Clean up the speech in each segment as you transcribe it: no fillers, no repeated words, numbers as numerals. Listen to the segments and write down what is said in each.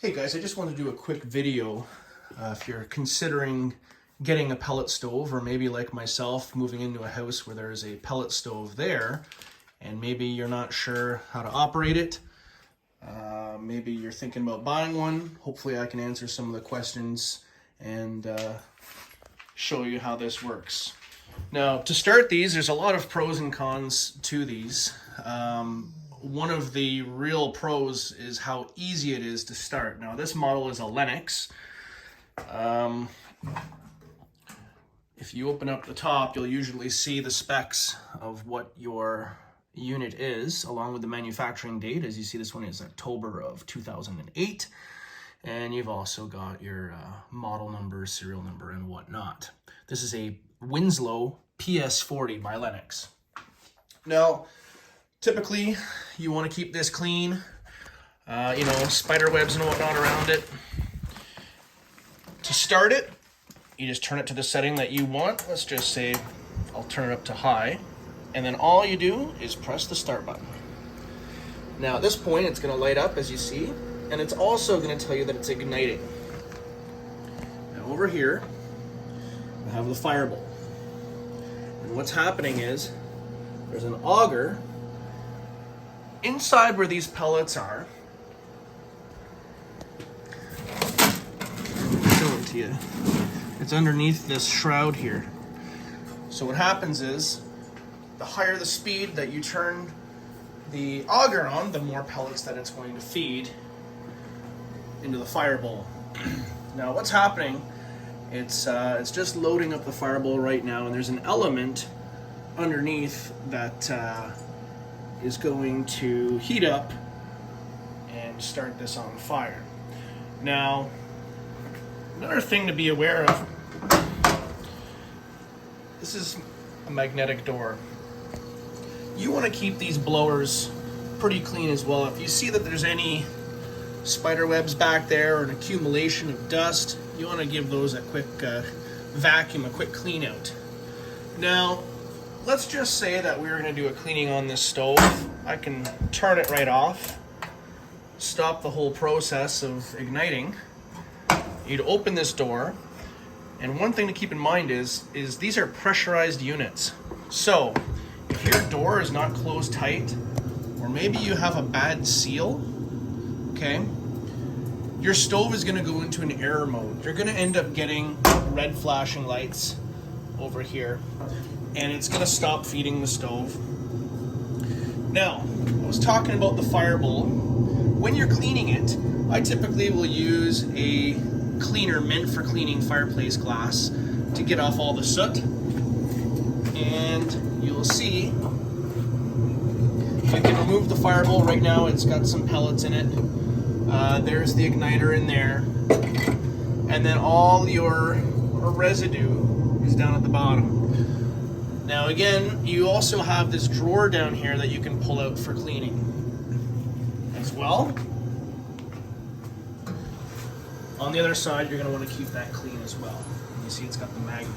Hey guys, I just want to do a quick video if you're considering getting a pellet stove, or maybe like myself moving into a house where there's a pellet stove there and maybe you're not sure how to operate it. Maybe you're thinking about buying one. Hopefully I can answer some of the questions and show you how this works. Now, to start these, there's a lot of pros and cons to these. One of the real pros is how easy it is to start. Now, this model is a Lennox. If you open up the top, you'll usually see the specs of what your unit is, along with the manufacturing date. As you see, this one is October of 2008. And you've also got your model number, serial number, and whatnot. This is a Winslow PS40 by Lennox. Now, typically, you want to keep this clean, spider webs and whatnot around it. To start it, you just turn it to the setting that you want. Let's just say I'll turn it up to high. And then all you do is press the start button. Now at this point, it's going to light up, as you see, and it's also going to tell you that it's igniting. Now over here, I have the firebowl. And what's happening is there's an auger inside where these pellets are. I'll show it to you. It's underneath this shroud here. So what happens is, the higher the speed that you turn the auger on, the more pellets that it's going to feed into the firebowl. Now what's happening, it's just loading up the firebowl right now, and there's an element underneath that is going to heat up and start this on fire. Now, another thing to be aware of, this is a magnetic door. You want to keep these blowers pretty clean as well. If you see that there's any spider webs back there or an accumulation of dust, you want to give those a quick vacuum, a quick clean out. Now, let's just say that we're going to do a cleaning on this stove. I can turn it right off, stop the whole process of igniting. You'd open this door, and one thing to keep in mind is these are pressurized units. So if your door is not closed tight, or maybe you have a bad seal, okay, your stove is going to go into an error mode. You're going to end up getting red flashing lights over here, and it's going to stop feeding the stove. Now, I was talking about the firebowl. When you're cleaning it, I typically will use a cleaner meant for cleaning fireplace glass to get off all the soot. And you'll see, you can remove the firebowl right now. It's got some pellets in it. There's the igniter in there. And then all your residue is down at the bottom. Now again, you also have this drawer down here that you can pull out for cleaning as well. On the other side, you're going to want to keep that clean as well. And you see it's got the magnet.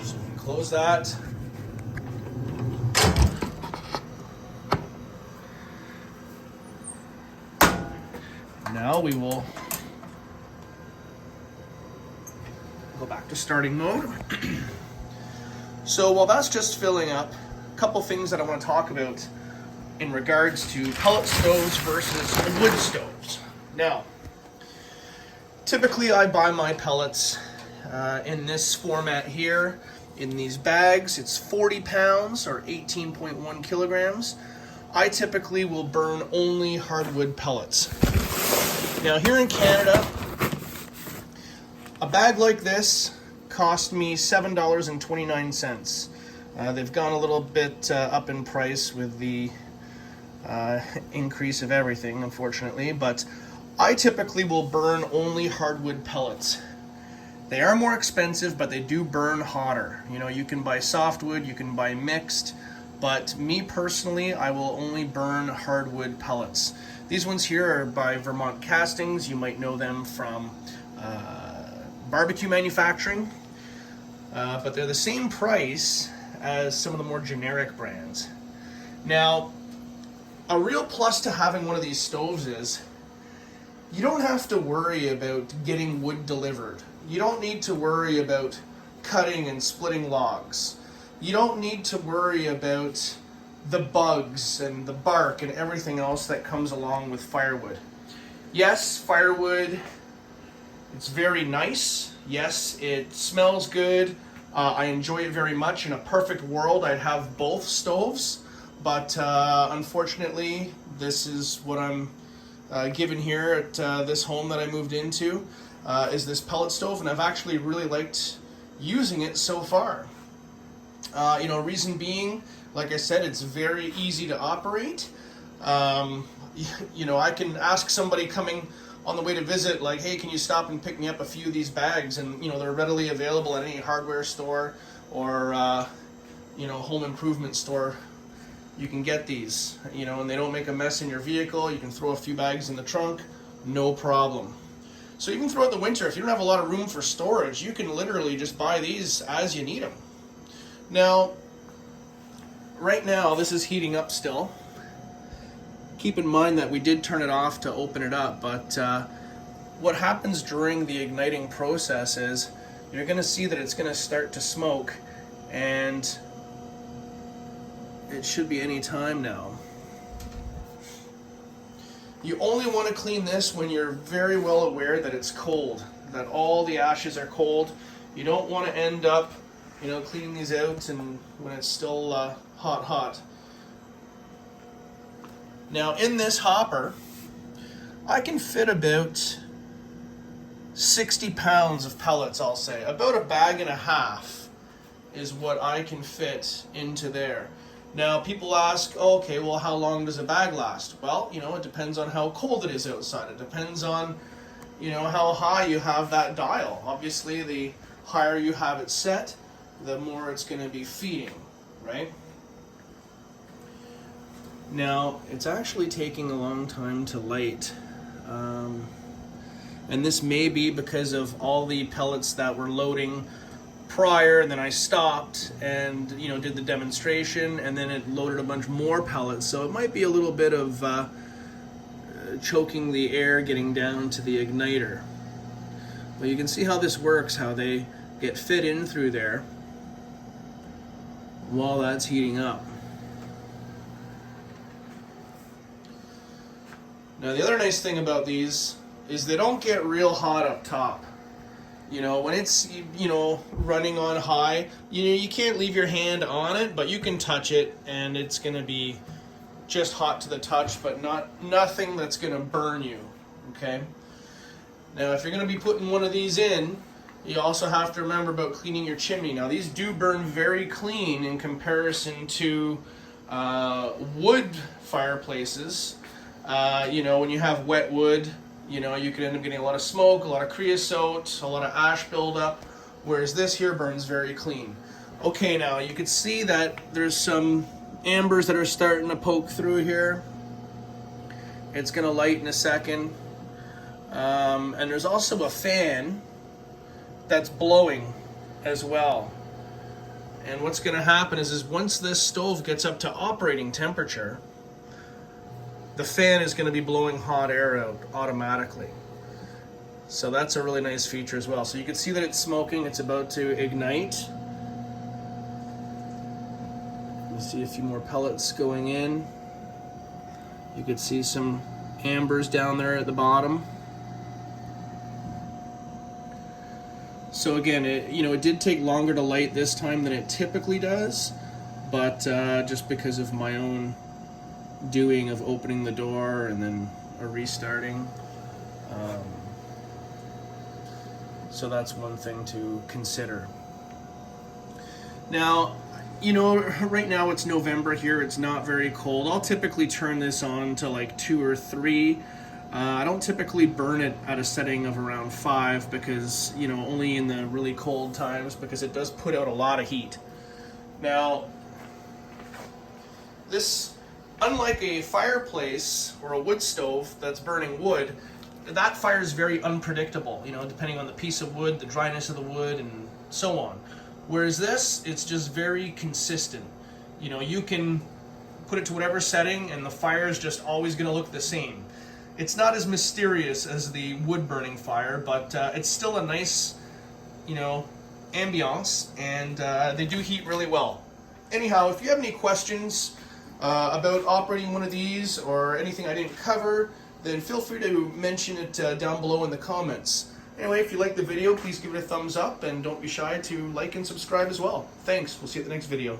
So we can close that. Now we will go back to starting mode. So while that's just filling up, a couple things that I want to talk about in regards to pellet stoves versus wood stoves. Now, typically I buy my pellets in this format here, in these bags. It's 40 pounds or 18.1 kilograms. I typically will burn only hardwood pellets. Now here in Canada, a bag like this cost me $7.29. They've gone a little bit up in price with the increase of everything, unfortunately, but I typically will burn only hardwood pellets. They are more expensive, but they do burn hotter. You know, you can buy softwood, you can buy mixed, but me personally, I will only burn hardwood pellets. These ones here are by Vermont Castings. You might know them from barbecue manufacturing, but they're the same price as some of the more generic brands. Now, a real plus to having one of these stoves is you don't have to worry about getting wood delivered. You don't need to worry about cutting and splitting logs. You don't need to worry about the bugs and the bark and everything else that comes along with firewood. Yes, firewood, it's very nice. Yes, it smells good. I enjoy it very much. In a perfect world, I'd have both stoves, but unfortunately, this is what I'm given here at this home that I moved into, is this pellet stove, and I've actually really liked using it so far. Reason being, like I said, it's very easy to operate. I can ask somebody coming on the way to visit, like, hey, can you stop and pick me up a few of these bags? And, they're readily available at any hardware store or, home improvement store. You can get these, and they don't make a mess in your vehicle. You can throw a few bags in the trunk, no problem. So even throughout the winter, if you don't have a lot of room for storage, you can literally just buy these as you need them. Now, right now, this is heating up still. Keep in mind that we did turn it off to open it up, but what happens during the igniting process is you're going to see that it's going to start to smoke, and it should be any time now. You only want to clean this when you're very well aware that it's cold, that all the ashes are cold. You don't want to end up, cleaning these out and when it's still hot. Now in this hopper, I can fit about 60 pounds of pellets, I'll say. About a bag and a half is what I can fit into there. Now people ask, okay, well, how long does a bag last? Well, it depends on how cold it is outside. It depends on, how high you have that dial. Obviously, the higher you have it set, the more it's going to be feeding, right? Now, it's actually taking a long time to light. And this may be because of all the pellets that were loading prior, and then I stopped and did the demonstration, and then it loaded a bunch more pellets. So it might be a little bit of choking the air getting down to the igniter. But you can see how this works, how they get fit in through there while that's heating up. Now the other nice thing about these is they don't get real hot up top. When it's, running on high, you can't leave your hand on it, but you can touch it and it's going to be just hot to the touch, but nothing that's going to burn you, okay? Now, if you're going to be putting one of these in, you also have to remember about cleaning your chimney. Now, these do burn very clean in comparison to wood fireplaces. When you have wet wood, you could end up getting a lot of smoke, a lot of creosote, a lot of ash buildup, whereas this here burns very clean. Okay, now you can see that there's some ambers that are starting to poke through here. It's going to light in a second. And there's also a fan that's blowing as well. And what's going to happen is once this stove gets up to operating temperature, the fan is going to be blowing hot air out automatically. So that's a really nice feature as well. So you can see that it's smoking, it's about to ignite. You see a few more pellets going in. You could see some ambers down there at the bottom. So again, it did take longer to light this time than it typically does, but just because of my own doing of opening the door and then restarting. So that's one thing to consider. Now, right now it's November here, it's not very cold. I'll typically turn this on to like 2 or 3. I don't typically burn it at a setting of around 5 because, only in the really cold times, because it does put out a lot of heat. Now, this, unlike a fireplace or a wood stove that's burning wood, that fire is very unpredictable, depending on the piece of wood, the dryness of the wood, and so on. Whereas this, it's just very consistent. You can put it to whatever setting and the fire is just always going to look the same. It's not as mysterious as the wood burning fire, but it's still a nice, you know, ambiance, and they do heat really well. Anyhow, if you have any questions about operating one of these or anything I didn't cover, then feel free to mention it down below in the comments. Anyway, if you like the video, please give it a thumbs up, and don't be shy to like and subscribe as well. Thanks. We'll see you at the next video.